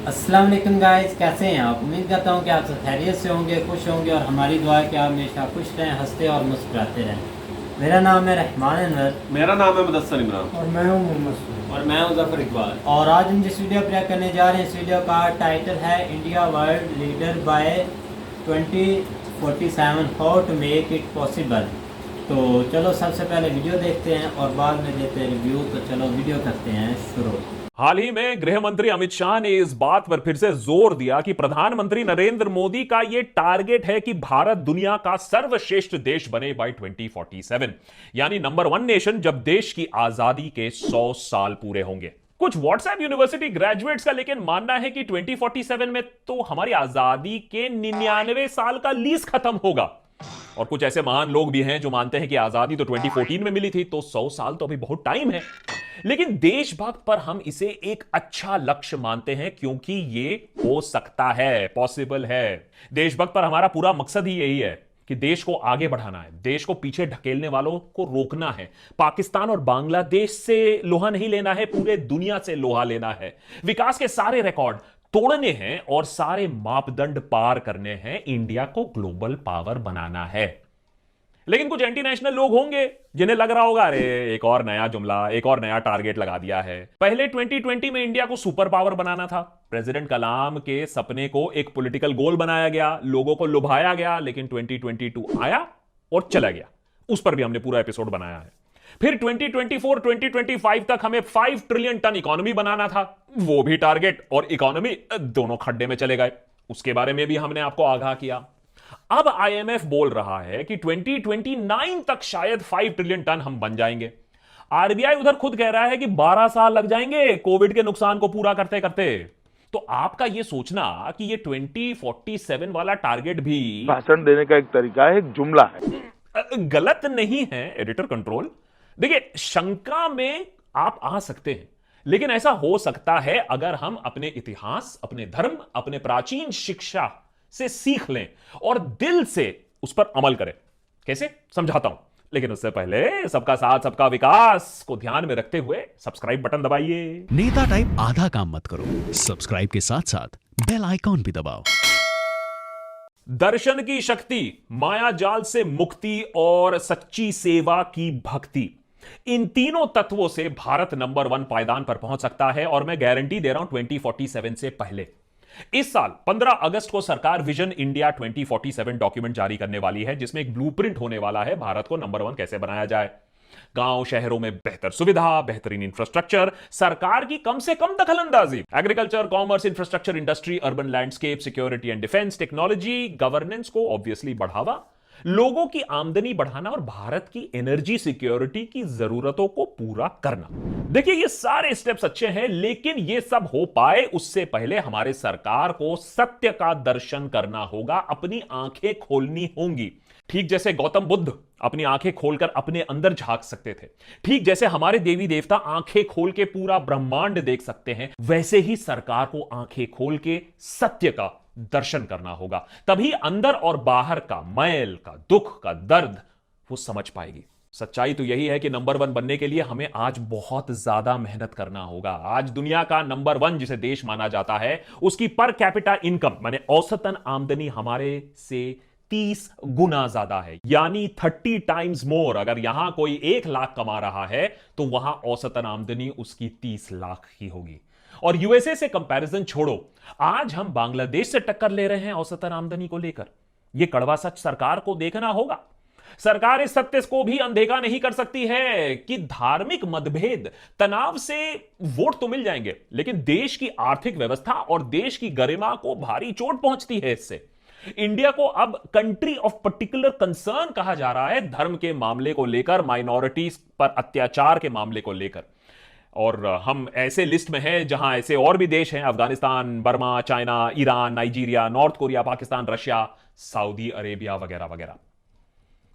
अस्सलाम वालेकुम गाइस, कैसे हैं आप। उम्मीद करता हूं कि आप सब खैरियत से होंगे, खुश होंगे और हमारी दुआ है कि आप हमेशा खुश रहें, हंसते और मुस्कुराते रहें। मेरा नाम है रहमान अनवर। मेरा नाम है मुदस्सर इमरान। और मैं हूँ मोहम्मद और मैं हूं ज़फ़र इकबाल। और आज हम जिस वीडियो प्ले करने जा रहे हैं, इस वीडियो का टाइटल है India world leader by 2047 how to make it possible. तो चलो सबसे पहले वीडियो देखते हैं और बाद में देते हैं रिव्यू। तो चलो वीडियो करते हैं शुरू। हाल ही में गृह मंत्री अमित शाह ने इस बात पर फिर से जोर दिया कि प्रधानमंत्री नरेंद्र मोदी का यह टारगेट है कि भारत दुनिया का सर्वश्रेष्ठ देश बने बाय 2047, यानी नंबर 1 नेशन, जब देश की आजादी के 100 साल पूरे होंगे। कुछ व्हाट्सएप यूनिवर्सिटी ग्रेजुएट्स का लेकिन मानना है कि 2047 में तो हमारी आजादी के 99 साल का लीज खत्म होगा। और कुछ ऐसे महान लोग भी हैं जो मानते हैं कि आजादी तो 2014 में मिली थी, तो 100 साल तो अभी बहुत टाइम है। लेकिन देशभक्त पर हम इसे एक अच्छा लक्ष्य मानते हैं, क्योंकि ये हो सकता है, पॉसिबल है। देशभक्त पर हमारा पूरा मकसद ही यही है कि देश को आगे बढ़ाना है, देश को पीछे ढकेलने वालों को रोकना है। पाकिस्तान और बांग्लादेश से लोहा नहीं लेना है, पूरे दुनिया से लोहा लेना है। विकास के सारे रिकॉर्ड तोड़ने हैं और सारे मापदंड पार करने हैं। इंडिया को ग्लोबल पावर बनाना है। लेकिन कुछ एंटी नेशनल लोग होंगे जिन्हें लग रहा होगा, अरे एक और नया जुमला, एक और नया टारगेट लगा दिया है। पहले 2020 में इंडिया को सुपर पावर बनाना था। प्रेसिडेंट कलाम के सपने को एक पॉलिटिकल गोल बनाया गया, लोगों को लुभाया गया। लेकिन 2022 आया और चला गया। उस पर भी हमने पूरा एपिसोड बनाया है। फिर 2024 2025 तक हमें 5 ट्रिलियन टन इकोनॉमी बनाना था। वो भी टारगेट और इकोनॉमी दोनों खड्डे में चले गए। उसके बारे में भी हमने आपको आगाह किया। अब आईएमएफ बोल रहा है कि 2029 तक शायद 5 ट्रिलियन टन हम बन जाएंगे। आरबीआई उधर खुद कह रहा है कि 12 साल लग जाएंगे कोविड के नुकसान को पूरा करते करते। तो आपका यह सोचना कि ये 2047 वाला टारगेट भी भाषण देने का एक तरीका है, एक जुमला है, गलत नहीं है। एडिटर कंट्रोल, देखिए, शंका में आप आ सकते हैं, लेकिन ऐसा हो सकता है अगर हम अपने इतिहास, अपने धर्म, अपने प्राचीन शिक्षा से सीख लें और दिल से उस पर अमल करें। कैसे, समझाता हूं। लेकिन उससे पहले सबका साथ सबका विकास को ध्यान में रखते हुए सब्सक्राइब बटन दबाइए। नेता टाइप आधा काम मत करो, सब्सक्राइब के साथ साथ बेल आइकॉन भी दबाओ। दर्शन की शक्ति, माया जाल से मुक्ति और सच्ची सेवा की भक्ति, इन तीनों तत्वों से भारत नंबर 1 पायदान पर पहुंच सकता है। और मैं गारंटी दे रहा हूं 2047 से पहले। इस साल 15 अगस्त को सरकार विजन इंडिया 2047 डॉक्यूमेंट जारी करने वाली है, जिसमें एक ब्लूप्रिंट होने वाला है भारत को नंबर 1 कैसे बनाया जाए। गांव शहरों में बेहतर सुविधा, बेहतरीन इंफ्रास्ट्रक्चर, सरकार की कम से कम दखलंदाजी, agriculture, commerce, infrastructure, industry, urban landscape, security and defence, technology, governance को ऑब्वियसली बढ़ावा, लोगों की आमदनी बढ़ाना और भारत की एनर्जी सिक्योरिटी की जरूरतों को पूरा करना। देखिए, ये सारे स्टेप्स अच्छे हैं, लेकिन ये सब हो पाए उससे पहले हमारे सरकार को सत्य का दर्शन करना होगा, अपनी आंखें खोलनी होंगी। ठीक जैसे गौतम बुद्ध अपनी आंखें खोलकर अपने अंदर झांक सकते थे, ठीक जैसे हमारे देवी देवता आंखें खोल के पूरा ब्रह्मांड देख सकते हैं, वैसे ही सरकार को आंखें खोल के सत्य का दर्शन करना होगा। तभी अंदर और बाहर का मैल, का दुख, का दर्द वो समझ पाएगी। सच्चाई तो यही है कि नंबर 1 बनने के लिए हमें आज बहुत ज्यादा मेहनत करना होगा। आज दुनिया का नंबर 1 जिसे देश माना जाता है, उसकी पर कैपिटा इनकम माने औसतन आमदनी हमारे से 30 गुना ज्यादा है, यानी 30 टाइम्स मोर। अगर यहां कोई 1 लाख कमा रहा है तो वहां औसतन आमदनी उसकी 30 लाख ही होगी। और यूएसए से कंपैरिजन छोड़ो, आज हम बांग्लादेश से टक्कर ले रहे हैं औसतन आमदनी को लेकर। यह कड़वा सच सरकार को देखना होगा। सरकार इस सत्य को भी अनदेखा नहीं कर सकती है कि धार्मिक मतभेद, तनाव से वोट तो मिल जाएंगे, लेकिन देश की आर्थिक व्यवस्था और देश की गरिमा को भारी चोट पहुंचती है इससे। इंडिया को अब कंट्री ऑफ पर्टिकुलर कंसर्न कहा जा रहा है, धर्म के मामले को लेकर, माइनॉरिटीज पर अत्याचार के मामले को लेकर। और हम ऐसे लिस्ट में हैं जहां ऐसे और भी देश हैं, Afghanistan, Burma, China, Iran, Nigeria, north Korea, Pakistan, Russia, Saudi Arabia वगैरह वगैरह।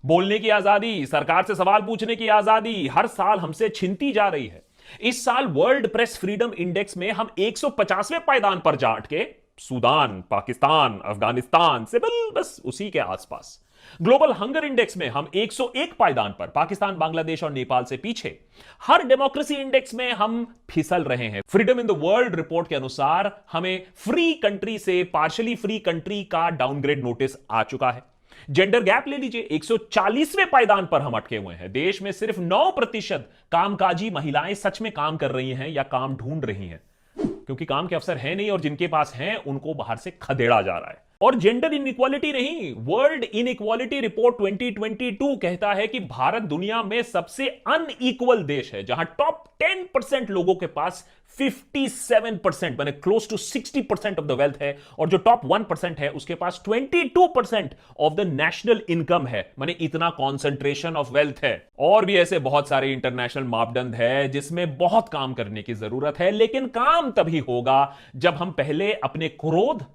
बोलने की आजादी, सरकार से सवाल पूछने की आजादी हर साल हमसे छिनती जा रही है। इस साल वर्ल्ड प्रेस फ्रीडम इंडेक्स में हम 150वें पायदान पर जा अटके। सूडान, पाकिस्तान, अफगानिस्तान से बस उसी के आसपास। ग्लोबल हंगर इंडेक्स में हम 101 पायदान पर, पाकिस्तान, बांग्लादेश और नेपाल से पीछे। हर डेमोक्रेसी इंडेक्स में हम फिसल रहे हैं। Freedom in the world report के अनुसार हमें फ्री कंट्री से पार्शियली फ्री कंट्री का डाउनग्रेड नोटिस आ चुका है। जेंडर गैप ले लीजिए, 140वें पायदान पर हम अटके हुए हैं। देश में सिर्फ 9% कामकाजी महिलाएं सच में काम कर रही हैं या काम ढूंढ रही हैं, क्योंकि काम के अवसर है नहीं और जिनके पास हैं उनको बाहर से खदेड़ा जा रहा है। और जेंडर इनइक्वालिटी नहीं, वर्ल्ड इनइक्वालिटी रिपोर्ट 2022 कहता है कि भारत दुनिया में सबसे अनइक्वल देश है, जहां टॉप 10% लोगों के पास 57% माने close to 60% of the wealth है, और जो टॉप 1% है उसके पास 22% ऑफ द नेशनल इनकम है, माने इतना कॉन्सेंट्रेशन ऑफ वेल्थ है। और भी ऐसे बहुत सारे इंटरनेशनल मापदंड है जिसमें बहुत काम करने की जरूरत है, लेकिन काम तभी होगा जब हम पहले अपने क्रोध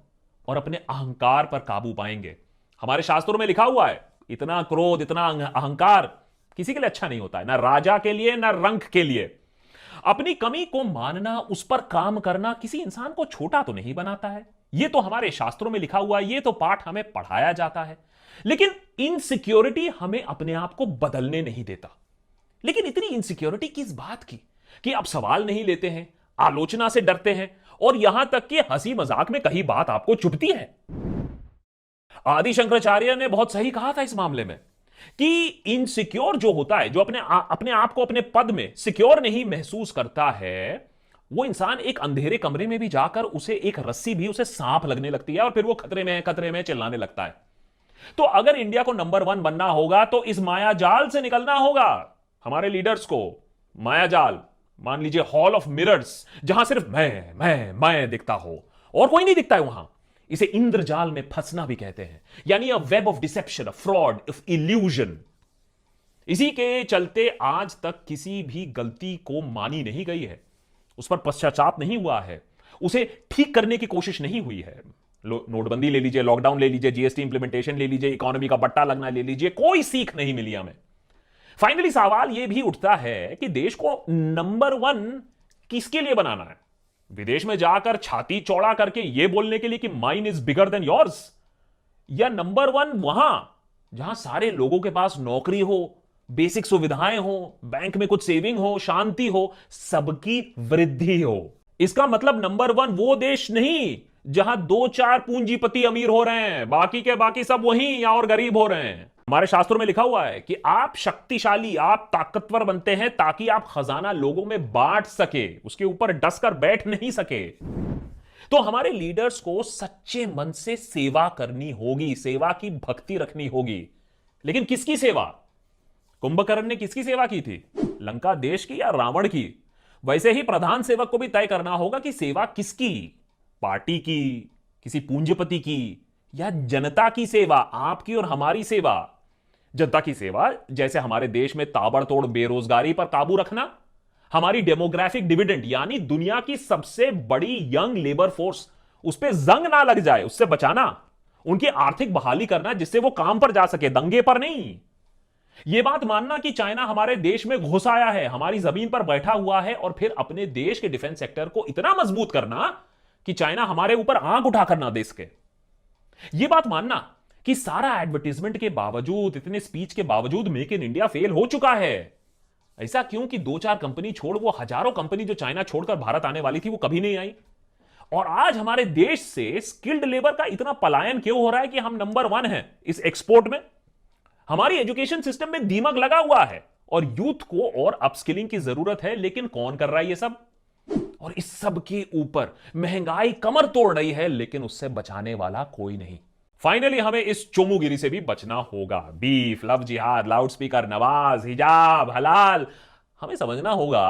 और अपने अहंकार पर काबू पाएंगे। हमारे शास्त्रों में लिखा हुआ है, इतना क्रोध, इतना अहंकार किसी के लिए अच्छा नहीं होता है, ना राजा के लिए ना रंक के लिए। अपनी कमी को मानना, उस पर काम करना किसी इंसान को छोटा तो नहीं बनाता है। यह तो हमारे शास्त्रों में लिखा हुआ है, यह तो पाठ हमें पढ़ाया जाता है। लेकिन इनसिक्योरिटी हमें अपने आप को बदलने नहीं देता। लेकिन इतनी इनसिक्योरिटी किस बात की कि आप सवाल नहीं लेते हैं, आलोचना से डरते हैं, और यहां तक कि हंसी मजाक में कहीं बात आपको चुभती है। आदि शंकराचार्य ने बहुत सही कहा था इस मामले में कि इनसिक्योर जो होता है, जो अपने आप को अपने पद में सिक्योर नहीं महसूस करता है, वो इंसान एक अंधेरे कमरे में भी जाकर उसे एक रस्सी भी उसे सांप लगने लगती है और फिर वो खतरे में चिल्लाने लगता है। तो अगर इंडिया को नंबर 1 बनना होगा तो इस माया जाल से निकलना होगा। हमारे लीडर्स को माया जाल, मान लीजिए हॉल ऑफ मिरर्स, जहां सिर्फ मैं दिखता हो और कोई नहीं दिखता है, वहां इसे इंद्रजाल में फंसना भी कहते हैं, यानी a web of deception, a fraud, of illusion. इसी के चलते आज तक किसी भी गलती को मानी नहीं गई है, उस पर पश्चाताप नहीं हुआ है, उसे ठीक करने की कोशिश नहीं हुई है। नोटबंदी ले लीजिए, लॉकडाउन ले लीजिए, जीएसटी इंप्लीमेंटेशन ले लीजिए, इकोनॉमी का बट्टा लगना ले लीजिए, कोई सीख नहीं मिली हमें। फाइनली सवाल यह भी उठता है कि देश को नंबर 1 किसके लिए बनाना है? विदेश में जाकर छाती चौड़ा करके यह बोलने के लिए कि mine is bigger than yours, या नंबर 1 वहां जहां सारे लोगों के पास नौकरी हो, बेसिक सुविधाएं हो, बैंक में कुछ सेविंग हो, शांति हो, सबकी वृद्धि हो। इसका मतलब नंबर 1 वो देश नहीं जहां 2-4 पूंजीपति अमीर हो रहे हैं, बाकी के बाकी सब वहीं या और गरीब हो रहे हैं। हमारे शास्त्रों में लिखा हुआ है कि आप शक्तिशाली, आप ताकतवर बनते हैं ताकि आप खजाना लोगों में बांट सके, उसके ऊपर डसकर बैठ नहीं सके। तो हमारे लीडर्स को सच्चे मन से सेवा करनी होगी, सेवा की भक्ति रखनी होगी। लेकिन किसकी सेवा? कुंभकर्ण ने किसकी सेवा की थी? लंका देश की या रावण की? वैसे ही प्रधान सेवक को भी तय करना होगा कि सेवा किसकी, पार्टी की, किसी पूंजीपति की, या जनता की सेवा, आपकी और हमारी सेवा। जनता की सेवा जैसे हमारे देश में ताबड़तोड़ बेरोजगारी पर काबू रखना, हमारी डेमोग्राफिक डिविडेंड यानी दुनिया की सबसे बड़ी यंग लेबर फोर्स, उस पर जंग ना लग जाए, उससे बचाना, उनकी आर्थिक बहाली करना जिससे वो काम पर जा सके, दंगे पर नहीं। यह बात मानना कि चाइना हमारे देश में घुस आया है, हमारी जमीन पर बैठा हुआ है, और फिर अपने देश के डिफेंस सेक्टर को इतना मजबूत करना कि चाइना हमारे ऊपर आंख उठाकर ना दे सके। यह बात मानना कि सारा एडवर्टीजमेंट के बावजूद, इतने स्पीच के बावजूद मेक इन इंडिया फेल हो चुका है। ऐसा क्यों कि 2-4 कंपनी छोड़ वो हजारों कंपनी जो चाइना छोड़कर भारत आने वाली थी वो कभी नहीं आई। और आज हमारे देश से स्किल्ड लेबर का इतना पलायन क्यों हो रहा है कि हम नंबर 1 हैं इस एक्सपोर्ट में। हमारी एजुकेशन सिस्टम में दीमक लगा हुआ है और यूथ को और अपस्किलिंग की जरूरत है, लेकिन कौन कर रहा है ये सब? और इस सब के ऊपर महंगाई कमर तोड़ रही है, लेकिन उससे बचाने वाला कोई नहीं। फाइनली हमें इस चोमुगिरी से भी बचना होगा। बीफ, लव जिहाद, लाउडस्पीकर, नवाज, हिजाब, हलाल, हमें समझना होगा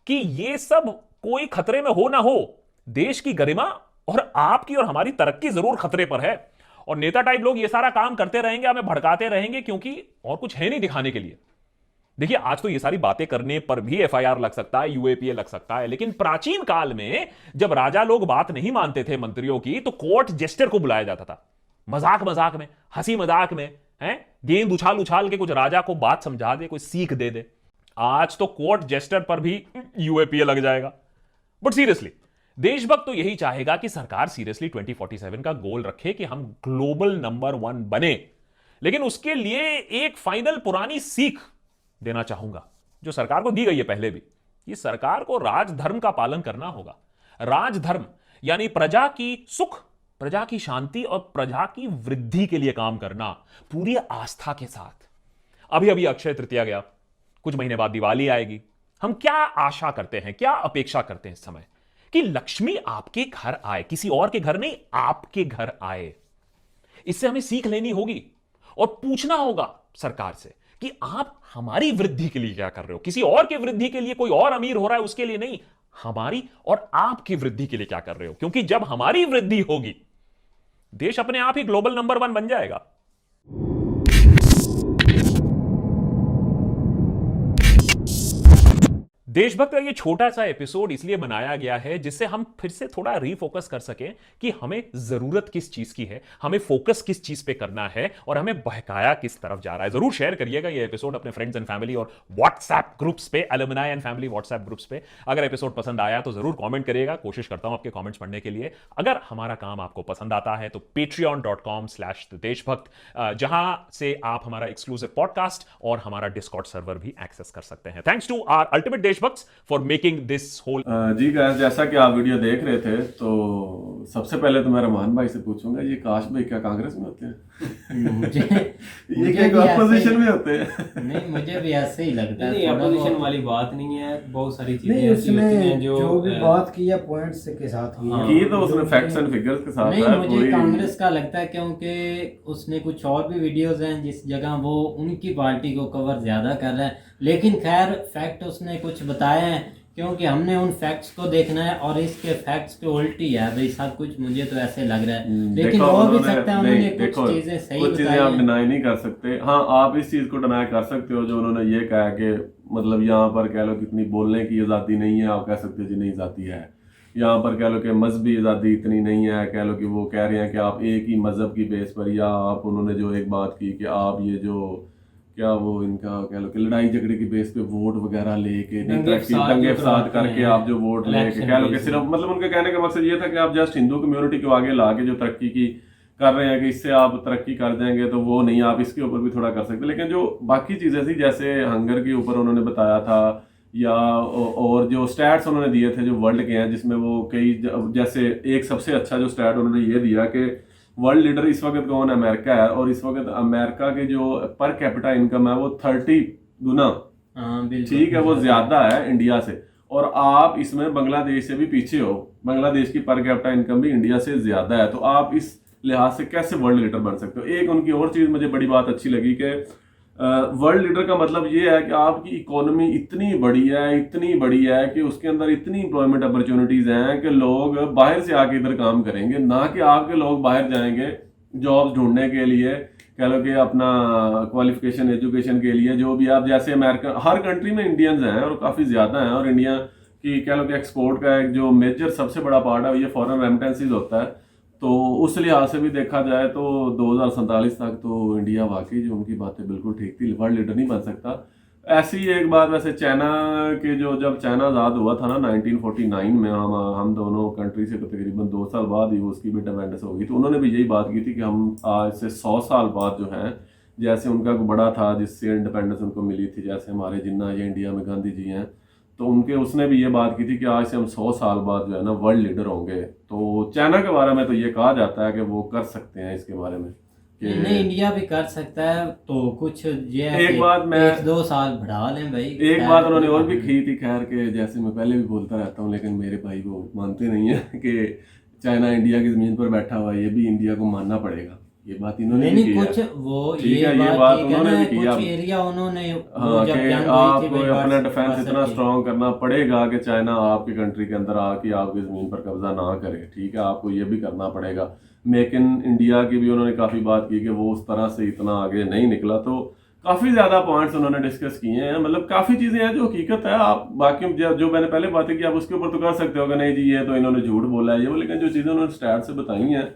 कि ये सब कोई खतरे में हो ना हो, देश की गरिमा और आपकी और हमारी तरक्की जरूर खतरे पर है। और नेता टाइप लोग ये सारा काम करते रहेंगे, हमें भड़काते रहेंगे, क्योंकि और कुछ है नहीं दिखाने के लिए। देखिए, आज तो ये सारी बातें करने पर भी एफआईआर लग सकता है, यूएपीए लग सकता है, लेकिन प्राचीन काल में जब राजा लोग बात नहीं मानते थे मंत्रियों की, तो कोर्ट जेस्टर को बुलाया जाता था, मजाक मजाक में, हंसी मजाक में, गेंद उछाल उछाल के कुछ राजा को बात समझा दे, कोई सीख दे दे। आज तो कोर्ट जेस्टर पर भी यूएपीए लग जाएगा। बट सीरियसली, देशभक्त तो यही चाहेगा कि सरकार सीरियसली 2047 का गोल रखे कि हम ग्लोबल नंबर 1 बने। लेकिन उसके लिए एक फाइनल पुरानी सीख देना चाहूंगा जो सरकार को दी गई है पहले भी, कि सरकार को राजधर्म का पालन करना होगा। राजधर्म यानी प्रजा की सुख, प्रजा की शांति और प्रजा की वृद्धि के लिए काम करना पूरी आस्था के साथ। अभी अभी अक्षय तृतीया गया, कुछ महीने बाद दिवाली आएगी। हम क्या आशा करते हैं, क्या अपेक्षा करते हैं इस समय? कि लक्ष्मी आपके घर आए, किसी और के घर नहीं, आपके घर आए। इससे हमें सीख लेनी होगी और पूछना होगा सरकार से कि आप हमारी वृद्धि के लिए क्या कर रहे हो। किसी और के वृद्धि के लिए, कोई और अमीर हो रहा है उसके लिए नहीं, हमारी और आपकी वृद्धि के लिए क्या कर रहे हो। क्योंकि जब हमारी वृद्धि होगी, देश अपने आप ही ग्लोबल नंबर 1 बन जाएगा। देशभक्त का ये छोटा सा एपिसोड इसलिए बनाया गया है जिससे हम फिर से थोड़ा रीफोकस कर सकें कि हमें जरूरत किस चीज की है, हमें फोकस किस चीज पे करना है और हमें बहकाया किस तरफ जा रहा है। जरूर शेयर करिएगा ये एपिसोड अपने फ्रेंड्स एंड फैमिली और व्हाट्सएप ग्रुप्स पे, alumni and family WhatsApp groups पे। अगर एपिसोड पसंद आया तो जरूर कॉमेंट करिएगा, कोशिश करता हूं आपके कॉमेंट्स पढ़ने के लिए। अगर हमारा काम आपको पसंद आता है तो patreon.com/देशभक्त, जहां से आप हमारा एक्सक्लूसिव पॉडकास्ट और हमारा डिस्कॉर्ड सर्वर भी एक्सेस कर सकते हैं। थैंक्स टू आवर अल्टीमेट देशभक्त for making this whole जी गाइस, जैसा कि आप वीडियो देख रहे थे तो सबसे पहले तो मैं रहमान भाई से पूछूंगा, ये काश भाई क्या कांग्रेस में होते हैं? मुझे ये क्या अपोजिशन में होते हैं? नहीं, मुझे भी ऐसे ही लगता है। नहीं, अपोजिशन वाली बात नहीं है, बहुत सारी चीजें नहीं, ऐसी होती हैं उसने जो भी बात की है पॉइंट्स के साथ की तो उसने फैक्ट्स एंड फिगर्स के साथ नहीं, है। मुझे कांग्रेस का लगता है क्योंकि उसने कुछ और भी वीडियोस हैं जिस जगह वो उनकी पार्टी को कवर ज्यादा कर रहा है। लेकिन खैर फैक्ट उसने कुछ बताए हैं, क्योंकि हमने उन फैक्ट्स को देखना है और इसके फैक्ट्स के उल्टी है भाई सब कुछ। मुझे तो ऐसे लग रहा है, लेकिन हो भी सकता है उन्होंने कुछ चीजें सही कुछ चीजें आप बताई डिनाई नहीं कर सकते। हाँ, आप इस चीज को डिनाई कर सकते हो जो उन्होंने ये कहा कि मतलब यहाँ पर कह लो कितनी बोलने की आज़ादी नहीं है, आप कह सकते हो जी नहीं आज़ादी है। यहाँ पर कह लो कि मजहबी आज़ादी इतनी नहीं है, कह लो कि वो कह रहे हैं कि आप एक ही मजहब की बेस पर, या आप उन्होंने जो एक बात की कि आप ये जो क्या वो इनका कह लो कि लड़ाई झगड़े की बेस पे वोट वगैरह लेके दंगे फसाद करके आप जो वोट लेके कह लो कि सिर्फ मतलब उनके कहने का मकसद ये था कि आप जस्ट हिंदू कम्युनिटी को आगे ला के जो तरक्की की कर रहे हैं कि इससे आप तरक्की कर जाएंगे, तो वो नहीं, आप इसके ऊपर भी थोड़ा कर सकते। लेकिन जो बाकी चीज़ें थी जैसे हंगर के ऊपर उन्होंने बताया था, या और जो स्टैट्स उन्होंने दिए थे जो वर्ल्ड के हैं, जिसमें वो कई जैसे एक सबसे अच्छा जो स्टैट उन्होंने ये दिया कि वर्ल्ड लीडर इस वक्त कौन है, अमेरिका है, और इस वक्त अमेरिका के जो पर कैपिटा इनकम है वो 30 गुना, ठीक है, वो ज्यादा है इंडिया से, और आप इसमें बांग्लादेश से भी पीछे हो। बांग्लादेश की पर कैपिटा इनकम भी इंडिया से ज्यादा है, तो आप इस लिहाज से कैसे वर्ल्ड लीडर बन सकते हो। एक उनकी और चीज मुझे बड़ी बात अच्छी लगी कि वर्ल्ड लीडर का मतलब ये है कि आपकी इकोनॉमी इतनी बड़ी है कि उसके अंदर इतनी एम्प्लॉयमेंट अपॉर्चुनिटीज हैं कि लोग बाहर से आके इधर काम करेंगे, ना कि आपके लोग बाहर जाएंगे जॉब्स ढूंढने के लिए, कह लो कि अपना क्वालिफिकेशन एजुकेशन के लिए, जो भी आप जैसे अमेरिका, हर कंट्री में इंडियंस हैं और काफ़ी ज़्यादा हैं, और इंडिया की कह लो कि एक्सपोर्ट का एक जो मेजर सबसे बड़ा पार्ट है ये फॉरेन रेमिटेंसीज होता है। तो उस लिहाज से भी देखा जाए तो 2047 तक तो इंडिया वाकई जो उनकी बातें बिल्कुल ठीक थी, वर्ल्ड लीडर नहीं बन सकता। ऐसी एक बात वैसे चाइना के जब चाइना आज़ाद हुआ था ना 1949 में, हम दोनों कंट्री से तकरीबन 2 साल बाद ही उसकी भी इंडिपेंडेंस हो गई, तो उन्होंने भी यही बात की थी कि हम आज से 100 साल बाद जो है, जैसे उनका बड़ा था जिससे इंडिपेंडेंस उनको मिली थी, जैसे हमारे जिन्ना ये इंडिया में गांधी जी हैं, तो उसने भी ये बात की थी कि आज से हम 100 साल बाद जो है ना वर्ल्ड लीडर होंगे। तो चाइना के बारे में तो ये कहा जाता है कि वो कर सकते हैं इसके बारे में, नहीं इंडिया भी कर सकता है। तो कुछ ये एक बात मैं 1-2 साल बढ़ा लें भाई। एक बात उन्होंने और भी की थी, खैर के जैसे मैं पहले भी बोलता रहता हूँ, लेकिन मेरे भाई वो मानते नहीं है कि चाइना इंडिया की जमीन पर बैठा हुआ है, ये भी इंडिया को मानना पड़ेगा। ये बात इन्होंने नहीं कुछ वो ये बात उन्होंने भी की, कुछ एरिया उन्होंने हाँ कि आपको अपना डिफेंस इतना स्ट्रॉन्ग करना पड़ेगा कि चाइना आपकी कंट्री के अंदर आके आपकी जमीन पर कब्जा ना करे, ठीक है, आपको ये भी करना पड़ेगा। मेक इन इंडिया की भी उन्होंने काफ़ी बात की कि वो उस तरह से इतना आगे नहीं निकला। तो काफ़ी ज़्यादा पॉइंट्स उन्होंने डिस्कस किए हैं, मतलब काफ़ी चीज़ें हैं जो हकीकत है। आप बाकी जो मैंने पहले बातें की आप उसके ऊपर तो कर सकते हो कि नहीं जी ये तो इन्होंने झूठ बोला है ये वो, लेकिन जो चीज़ें उन्होंने स्टार्ट से बताई हैं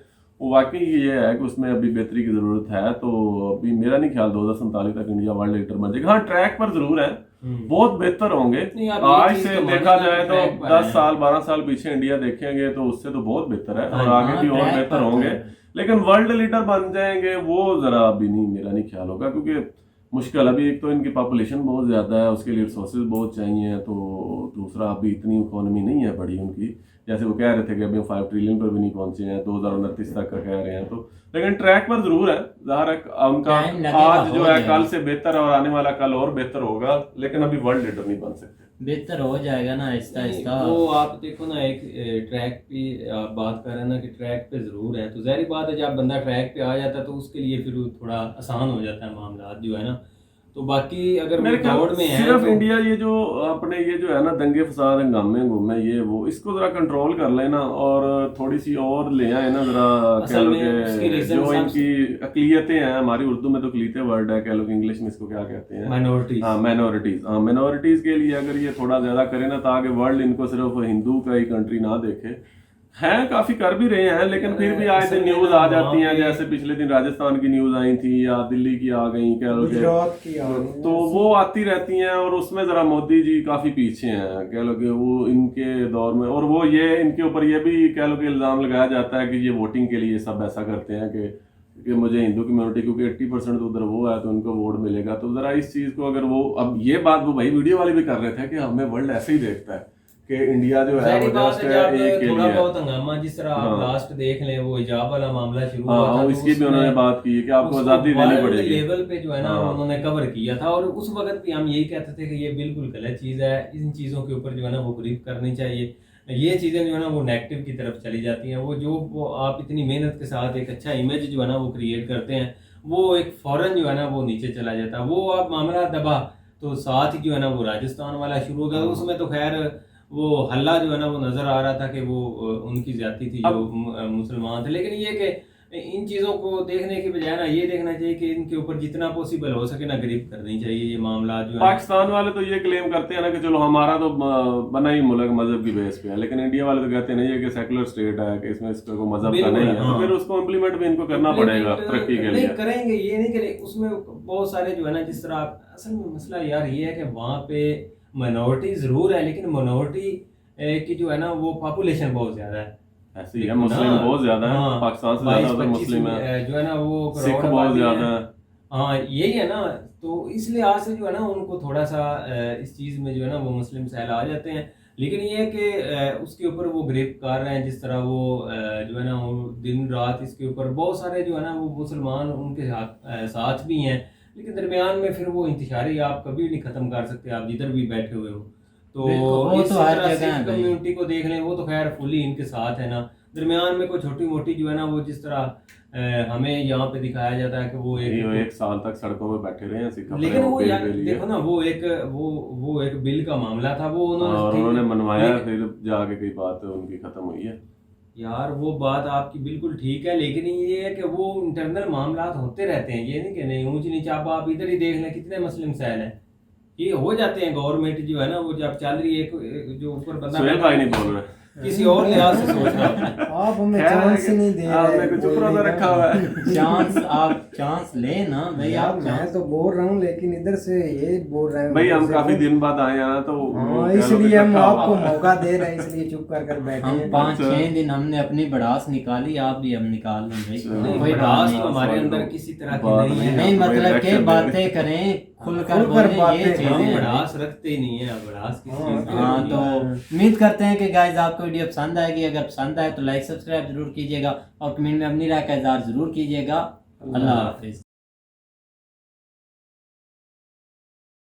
वो वाकई ये है कि उसमें अभी बेहतरी की ज़रूरत है। तो अभी मेरा नहीं ख्याल 2047 तक इंडिया वर्ल्ड लीडर बन जाएगा। हाँ, ट्रैक पर ज़रूर है, बहुत बेहतर होंगे। आज से देखा जाए तो 10 साल 12 साल पीछे इंडिया देखेंगे तो उससे तो बहुत बेहतर है, और आगे भी और बेहतर होंगे। लेकिन वर्ल्ड लीडर बन जाएंगे वो ज़रा अभी नहीं, मेरा नहीं ख्याल होगा, क्योंकि मुश्किल अभी एक तो इनकी पॉपुलेशन बहुत ज़्यादा है, उसके लिए रिसोर्सेज बहुत चाहिए, तो दूसरा अभी इतनी इकोनॉमी नहीं है बड़ी उनकी, जैसे वो कह रहे थे कि अभी 5 ट्रिलियन पर भी नहीं पहुंचे हैं, 2029 तक का कह रहे हैं, तो लेकिन ट्रैक पर जरूर है, ज़ाहिर है उनका टाइम लगेगा, आज जो हो है जाएगा। कल से बेहतर है और आने वाला कल और बेहतर होगा, लेकिन अभी वर्ल्ड लीडर नहीं बन सकते। बेहतर हो जाएगा ना आहिस्ता आहिस्ता। वो आप देखो ना, एक ट्रैक पे आप बात कर रहे हैं ना कि ट्रैक पे ज़रूर है, तो ज़ाहिर बात है जब बंदा ट्रैक पे आ जाता है तो उसके लिए फिर वो थोड़ा आसान हो जाता है मामला जो है ना। तो बाकी अगर वो मेरे ख्याल दौड़ में है सिर्फ तो इंडिया ये जो अपने ये जो है ना दंगे फसाद हंगामे घूमे ये वो, इसको जरा कंट्रोल कर लेना और थोड़ी सी और ले आए ना जरा, कह असल लो में उसकी कि reason जो सब- इनकी अकलियतें हैं, हमारी उर्दू में तो अकलियतें वर्ड है, कह लो कि इंग्लिश में इसको क्या कहते हैं, माइनॉरिटीज। हाँ माइनॉरिटीज, हाँ माइनॉरिटीज के लिए अगर ये थोड़ा ज्यादा करें ना, ताकि वर्ल्ड इनको सिर्फ हिंदू का ही कंट्री ना देखे, हैं काफी कर भी रहे हैं, लेकिन फिर भी आए दिन न्यूज आ जाती हैं, जैसे पिछले दिन राजस्थान की न्यूज आई थी या दिल्ली की आ गई, कह लो कि गुजरात की आ रही है। तो वो आती रहती हैं, और उसमें जरा मोदी जी काफी पीछे हैं, कह लो कि वो इनके दौर में, और वो ये इनके ऊपर ये भी कह लो कि इल्जाम लगाया जाता है कि ये वोटिंग के लिए सब ऐसा करते हैं कि मुझे हिंदू कम्युनिटी, क्योंकि 80% तो उधर वो है तो उनको वोट मिलेगा, तो जरा इस चीज को अगर वो, अब ये बात वो भाई वीडियो वाले भी कर रहे थे कि हमें वर्ल्ड ऐसे ही देखता है कि इंडिया जो है ज़ाहिर वो बात जस्ट है जब एक के थोड़ा लिए है। बहुत हंगामा, जिस तरह आप हाँ। लास्ट देख लें वो हिजाब वाला मामला शुरू हुआ था, हाँ, तो इसकी भी उसमें उन्होंने बात की है कि आपको उसको आजादी देनी वर्ल्ड पड़ेगी। लेवल पे जो है ना हाँ। उन्होंने कवर किया था, और उस वक्त भी हम यही कहते थे कि ये बिल्कुल गलत चीज़ है, इन चीज़ों के ऊपर जो है ना वो ग्रिप करनी चाहिए, ये चीज़ें जो है ना वो नेगेटिव की तरफ चली जाती हैं। वो आप इतनी मेहनत के साथ एक अच्छा इमेज जो है ना वो क्रिएट करते हैं, वो एक फौरन जो है ना वो नीचे चला जाता है। वो आप मामला दबा तो साथ ही जो है ना वो राजस्थान वाला शुरू हो गया, उसमें तो खैर वो हल्ला जो है ना वो नजर आ रहा था कि वो उनकी जाति थी जो मुसलमान थे, लेकिन ये कि इन चीज़ों को देखने के बजाय ना ये देखना चाहिए कि इनके ऊपर जितना पॉसिबल हो सके ना ग्रिप करनी चाहिए ये मामला जो है। पाकिस्तान वाले तो ये क्लेम करते हैं ना कि चलो हमारा तो बना ही मुल्क मजहब की बेस पे है, लेकिन इंडिया वाले तो कहते हैं नहीं, ये कि सेकुलर स्टेट है कि इसमें इसका कोई मजहब का बिल्कुल, नहीं है, हाँ। तो फिर उसको इम्प्लीमेंट भी इनको करना पड़ेगा तरक्की के नहीं लिए। करेंगे, ये नहीं करेंगे, उसमें बहुत सारे जो है ना, जिस तरह असल में मसला यार ये है कि वहाँ पे माइनॉरिटी जरूर है, लेकिन माइनॉरिटी की जो है ना वो पॉपुलेशन बहुत ज्यादा है। ऐसे ही है, मुस्लिम बहुत ज्यादा है, हाँ, पाकिस्तान से ज्यादा उधर 22-25 मुस्लिम है, जो है ना वो सिख करोड़ बहुत आबादी ज्यादा है। है। हाँ यही है ना, तो इस लिहाज से जो है ना उनको थोड़ा सा इस चीज़ में जो है ना वो मुस्लिम सहल आ जाते हैं, लेकिन ये है कि उसके ऊपर वो ग्रिप कर रहे हैं, जिस तरह वो जो है ना वो दिन रात इसके ऊपर बहुत सारे जो है ना वो मुसलमान उनके साथ भी हैं, लेकिन दरमियान में फिर वो इंतशारी आप कभी नहीं ख़त्म कर सकते, आप जिधर भी बैठे हुए हो। तो बिल्कुल, वो इस तो हर तरह जगह है भाई। कम्युनिटी को देख लें, वो तो खैर फुली इनके साथ है ना, दरमियान में कोई छोटी मोटी जो है ना वो जिस तरह हमें यहाँ पे दिखाया जाता है कि वो एक साल तक सड़कों पे बैठे रहे हैं सिख अपने लेकिन वो वोट यार के लिए, देखो ना वो एक बिल का मामला था, वो और उन्होंने मनवाया, लेकिन- फिर जाके कई बात उनकी खत्म हुई है। यार वो बात आपकी बिल्कुल ठीक है, लेकिन ये है कि वो इंटरनल मामला होते रहते हैं, ये नहीं कि नहीं ऊंच नीच। आप इधर ही देख लें कितने मुस्लिम सहल हैं, ये हो जाते हैं। गवर्नमेंट जो है ना वो जब चल रही है जो ऊपर बंदा सुहेल बैठा भाई है, नहीं बोल रहे, किसी और लिहाज से सोच रहा है। आप हमें खैर है चांस कि नहीं दे आपने रहे कुछ बोलने ऊपर का। रखा हुआ है। चांस आप चांस ले ना भाई, यार आप मैं चांस तो बोल रहा हूँ, लेकिन इधर से ये बोल रहे हैं भाई हम उधर से काफी वो- दिन बाद आए हैं तो वो हाँ, कह लो कि इसलिए हम रखा हुआ आपको है। मौका दे रहे हैं, इसलिए चुप कर बैठे हम हैं। 5-6 दिन हमने अपनी भड़ास निकाली, आप भी हम निकाल लें भाई, नहीं, कोई बात भड़ास नहीं। तो हमारे अंदर किसी तरह की बात नहीं है। नहीं भाई, मतलब के reaction बातें दे। करें, खुलकर खुलकर बोलें, ये बातें हम चीजें हैं। भड़ास रखते ही नहीं है, भड़ास किस हाँ, चीज़ की हाँ होती तो है। उम्मीद करते हैं कि गाइस आपको वीडियो पसंद आएगी। अगर पसंद आए तो लाइक सब्सक्राइब जरूर कीजिएगा और कमेंट में अपनी राय का इजहार जरूर कीजिएगा। अल्लाह हाफिज।